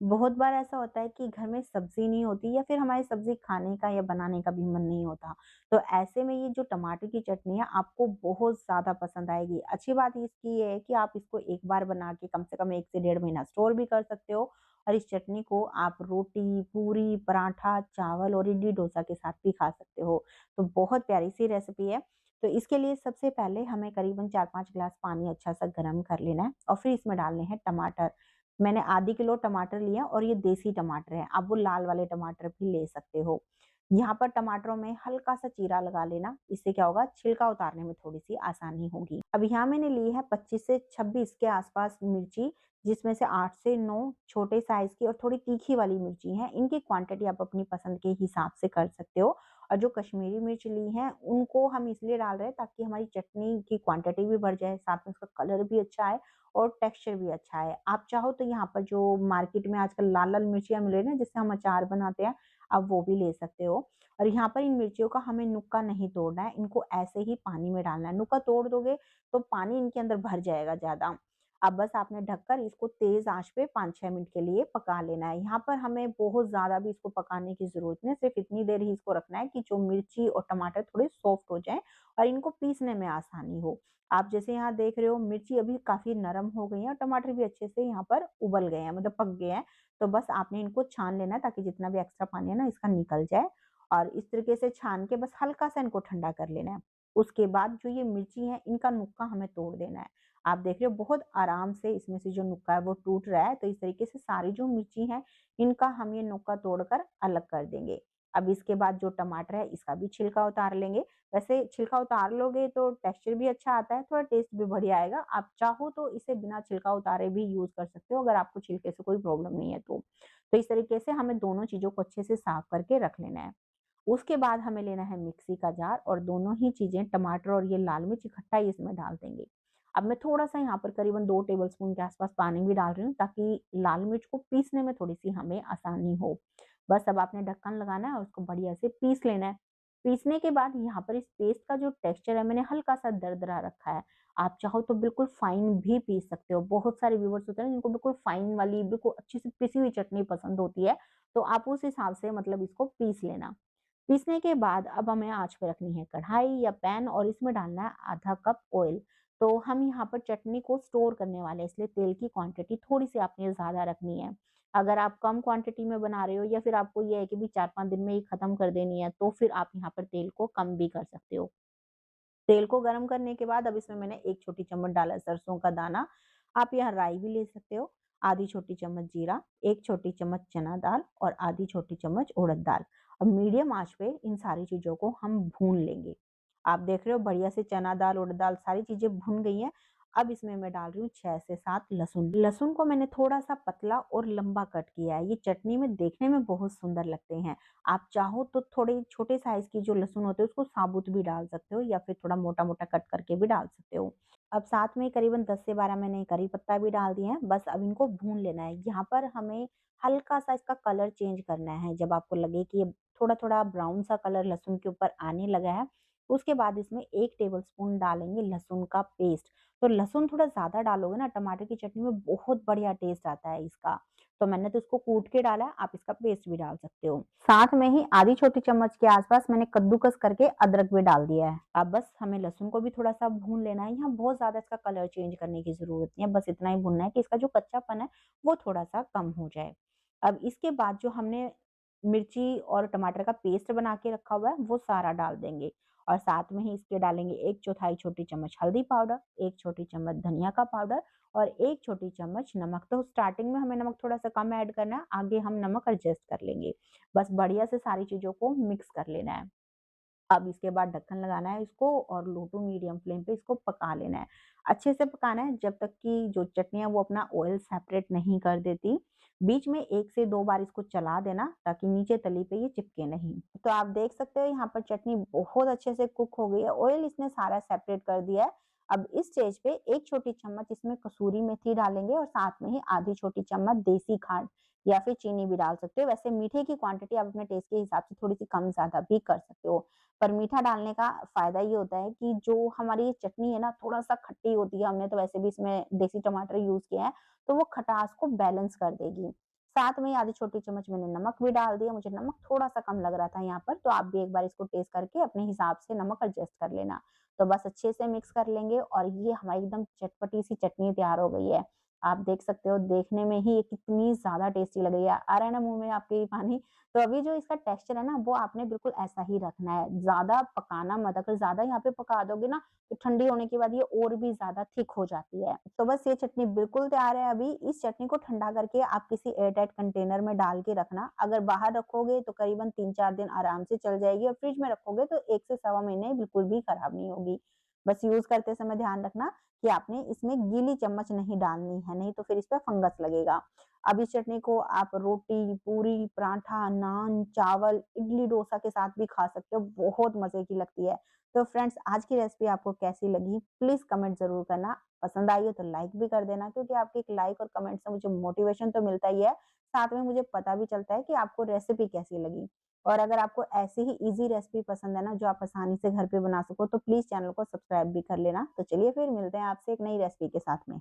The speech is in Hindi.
बहुत बार ऐसा होता है कि घर में सब्ज़ी नहीं होती या फिर हमारी सब्ज़ी खाने का या बनाने का भी मन नहीं होता। तो ऐसे में ये जो टमाटर की चटनी है आपको बहुत ज़्यादा पसंद आएगी। अच्छी बात इसकी ये है कि आप इसको एक बार बना के कम से कम 1 से डेढ़ महीना स्टोर भी कर सकते हो और इस चटनी को आप रोटी, पूरी, पराठा, चावल और इडली डोसा के साथ भी खा सकते हो। तो बहुत प्यारी-सी रेसिपी है। तो इसके लिए सबसे पहले हमें करीबन 4-5 ग्लास पानी अच्छा-सा गरम कर लेना है और फिर इसमें डालने हैं टमाटर। मैंने आधी किलो टमाटर लिया और ये देसी टमाटर है, आप वो लाल वाले टमाटर भी ले सकते हो। यहाँ पर टमाटरों में हल्का-सा चीरा लगा लेना, इससे क्या होगा छिलका उतारने में थोड़ी-सी आसानी होगी। अब यहाँ मैंने ली है 25 से 26 के आस-पास मिर्ची, जिसमें से 8 से 9 छोटे साइज़ की और थोड़ी तीखी वाली मिर्ची हैं। इनकी क्वांटिटी आप अपनी पसंद के हिसाब से कर सकते हो और जो कश्मीरी मिर्च ली है, उनको हम इसलिए डाल रहे हैं ताकि हमारी चटनी की क्वांटिटी भी बढ़ जाए, साथ में उसका कलर भी अच्छा आए और टेक्सचर भी अच्छा है। आप चाहो तो यहाँ पर जो मार्केट में आजकल लाल-लाल मिर्चियाँ मिल रही है ना जिससे हम अचार बनाते हैं, आप वो भी ले सकते हो। और यहाँ पर इन मिर्चियों का हमें नुक्का नहीं तोड़ना है, इनको ऐसे ही पानी में डालना है। नुक्का तोड़ दोगे तो पानी इनके अंदर भर जाएगा ज़्यादा। अब बस आपने ढककर इसको तेज़ आँच पे 5-6 मिनट के लिए पका लेना है। यहाँ पर हमें बहुत ज़्यादा भी इसको पकाने की ज़रूरत नहीं है, सिर्फ़ इतनी देर ही इसको रखना है कि जो मिर्ची और टमाटर थोड़े सॉफ्ट हो जाएँ और इनको पीसने में आसानी हो। आप जैसे यहाँ देख रहे हो मिर्ची अभी काफ़ी नरम हो गई है और टमाटर भी अच्छे से यहाँ पर उबल गए हैं मतलब पक गए हैं। तो बस आपने इनको छान लेना है ताकि जितना भी एक्स्ट्रा पानी है ना इसका निकल जाए और इस तरीके से छान के बस हल्का-सा इनको ठंडा कर लेना है। उसके बाद जो ये मिर्ची है इनका नुक्का हमें तोड़ देना है। आप देख रहे हो बहुत आराम से इसमें से जो नुक्का है वो टूट रहा है। तो इस तरीके से सारी जो मिर्ची है इनका हम ये नुक्का तोड़कर अलग कर देंगे। अब इसके बाद जो टमाटर है इसका भी छिलका उतार लेंगे। वैसे छिलका उतार लोगे तो टेक्सचर भी अच्छा आता है, थोड़ा टेस्ट भी बढ़िया आएगा। आप चाहो तो इसे बिना छिलका उतारे भी यूज़ कर सकते हो अगर आपको छिलके से कोई प्रॉब्लम नहीं है तो। तो इस तरीके से हमें दोनों चीज़ों को अच्छे से साफ करके रख लेना है। उसके बाद हमें लेना है मिक्सी का जार और दोनों ही चीज़ें टमाटर और ये लाल मिर्च इकट्ठा ही इसमें डाल देंगे। अब मैं थोड़ा-सा यहाँ पर करीबन 2 टेबलस्पून के आस-पास पानी भी डाल रही हूँ ताकि लाल मिर्च को पीसने में थोड़ी-सी हमें आसानी हो। बस अब आपने ढक्कन लगाना है और उसको बढ़िया से पीस लेना है। पीसने के बाद यहाँ पर इस पेस्ट का जो टेक्सचर है मैंने हल्का-सा दरदरा रखा है। आप चाहो तो बिल्कुल फाइन भी पीस सकते हो। बहुत सारे व्यूअर्स होते हैं जिनको बिल्कुल फाइन वाली बिल्कुल अच्छी से पिसी हुई चटनी पसंद होती है, तो आप उस हिसाब से मतलब इसको पीस लेना। पीसने के बाद अब हमें आँच पे रखनी है कढ़ाई या पैन और इसमें डालना है आधा कप ऑयल। तो हम यहाँ पर चटनी को स्टोर करने वाले हैं इसलिए तेल की क्वांटिटी थोड़ी-सी आपने ज़्यादा रखनी है। अगर आप कम क्वांटिटी में बना रहे हो या फिर आपको ये है कि भी 4-5 दिन में ही खत्म कर देनी है, तो फिर आप यहाँ पर तेल को कम भी कर सकते हो। तेल को गरम करने के बाद अब इसमें मैंने 1 छोटी चम्मच डाला है सरसों का दाना। आप यहाँ राई भी ले सकते हो, आधी छोटी चम्मच जीरा, 1 छोटी चम्मच चना दाल और आधी छोटी चम्मच उड़द दाल। अब मीडियम आँच पे इन सारी चीज़ों को हम भून लेंगे। आप देख रहे हो बढ़िया से चना दाल, उड़द दाल सारी चीज़ें भुन गई हैं। अब इसमें मैं डाल रही हूँ 6 से 7 लहसुन। लहसुन को मैंने थोड़ा-सा पतला और लंबा कट किया है। ये चटनी में देखने में बहुत सुंदर लगते हैं। आप चाहो तो थोड़े छोटे साइज़ की जो लहसुन होते हैं उसको साबुत भी डाल सकते हो या फिर थोड़ा मोटा-मोटा कट करके भी डाल सकते हो। अब साथ में करीबन 10 से 12 मैंने करी पत्ता भी डाल दिए हैं, बस अब इनको भून लेना है। यहाँ पर हमें हल्का-सा इसका कलर चेंज करना है, जब आपको लगे कि ये थोड़ा-थोड़ा ब्राउन सा कलर लहसुन के ऊपर आने लगा है, उसके बाद इसमें 1 टेबलस्पून डालेंगे लहसुन का पेस्ट। तो लहसुन थोड़ा ज़्यादा डालोगे ना टमाटर की चटनी में बहुत बढ़िया टेस्ट आता है इसका। तो मैंने तो इसको कूट के डाला है, आप इसका पेस्ट भी डाल सकते हो। साथ में ही आधी छोटी चम्मच के आस-पास मैंने कद्दूकस करके अदरक भी डाल दिया है। अब बस हमें लहसुन को भी थोड़ा-सा भून लेना है, यहाँ बहुत ज़्यादा इसका कलर चेंज करने की ज़रूरत नहीं है, बस इतना ही भूनना है कि इसका जो कच्चापन है, वो थोड़ा-सा कम हो जाए। अब इसके बाद जो हमने मिर्ची और टमाटर का पेस्ट बना के रखा हुआ है, वो सारा डाल देंगे और साथ में ही इसके डालेंगे 1/4 छोटी चम्मच हल्दी पाउडर, 1 छोटी चम्मच धनिया का पाउडर और 1 छोटी चम्मच नमक। तो स्टार्टिंग में हमें नमक थोड़ा-सा कम ऐड करना है, आगे हम नमक एडजस्ट कर लेंगे। बस बढ़िया से सारी चीज़ों को मिक्स कर लेना है। अब इसके बाद ढक्कन लगाना है इसको और लो टू मीडियम फ्लेम पे इसको पका लेना है। अच्छे से पकाना है जब तक कि जो चटनी है वो अपना ऑयल सेपरेट नहीं कर देती। बीच में 1 से 2 बार इसको चला देना ताकि नीचे तली पे ये चिपके नहीं। तो आप देख सकते हो यहाँ पर चटनी बहुत अच्छे से कुक हो गई है, ऑयल इसने सारा सेपरेट कर दिया है। अब इस स्टेज पे 1 छोटी चम्मच इसमें कसूरी मेथी डालेंगे और साथ में ही आधी छोटी चम्मच देसी खांड या फिर चीनी भी डाल सकते हो। वैसे मीठे की क्वांटिटी आप अपने टेस्ट के हिसाब से थोड़ी-सी कम-ज़्यादा भी कर सकते हो। पर मीठा डालने का फ़ायदा ये होता है कि जो हमारी चटनी है ना थोड़ा-सा खट्टी होती है, हमने तो वैसे भी इसमें देसी टमाटर यूज़ किया है, तो वो खटास को बैलेंस कर देगी। साथ में ही आधी छोटी चम्मच मैंने नमक भी डाल दिया, मुझे नमक थोड़ा-सा कम लग रहा था यहाँ पर, तो आप भी एक बार इसको टेस्ट करके अपने हिसाब से नमक एडजस्ट कर लेना। तो बस अच्छे से मिक्स कर लेंगे और ये हमारी एकदम चटपटी सी चटनी तैयार हो गई है। आप देख सकते हो देखने में ही ये कितनी ज़्यादा टेस्टी लग रही है। आ रहा है ना मुँह में आपके ये पानी? तो अभी जो इसका टेक्सचर है ना वो आपने बिल्कुल ऐसा ही रखना है, ज़्यादा पकाना मत, अगर ज़्यादा यहाँ पे पका दोगे ना तो ठंडी होने के बाद ये और भी ज़्यादा थिक हो जाती है। तो बस ये चटनी बिल्कुल तैयार है अभी, इस चटनी को ठंडा करके आप किसी एयरटाइट कंटेनर में डाल के रखना। अगर बाहर रखोगे तो करीबन 3-4 दिन आराम से चल जाएगी और फ्रिज में रखोगे तो 1 से सवा महीने बिल्कुल भी खराब नहीं होगी। बस यूज़ करते समय ध्यान रखना कि आपने इसमें गीली चम्मच नहीं डालनी है, नहीं तो फिर इस पे फंगस लगेगा। अब इस चटनी को आप रोटी, पूरी, पराठा, नान, चावल, इडली, डोसा के साथ भी खा सकते हो, बहुत मज़े की लगती है। तो फ्रेंड्स आज की रेसिपी आपको कैसी लगी? प्लीज़ कमेंट ज़रूर करना। पसंद आई हो तो लाइक भी कर देना क्योंकि आपके एक लाइक और कमेंट से मुझे मोटिवेशन तो मिलता ही है, साथ में मुझे पता भी चलता है कि आपको रेसिपी कैसी लगी। और अगर आपको ऐसी ही ईज़ी रेसिपी पसंद है ना, जो आप आसानी से घर पे बना सको, तो प्लीज़ चैनल को सब्सक्राइब भी कर लेना। तो चलिए फिर मिलते हैं आपसे एक नई रेसिपी के साथ में।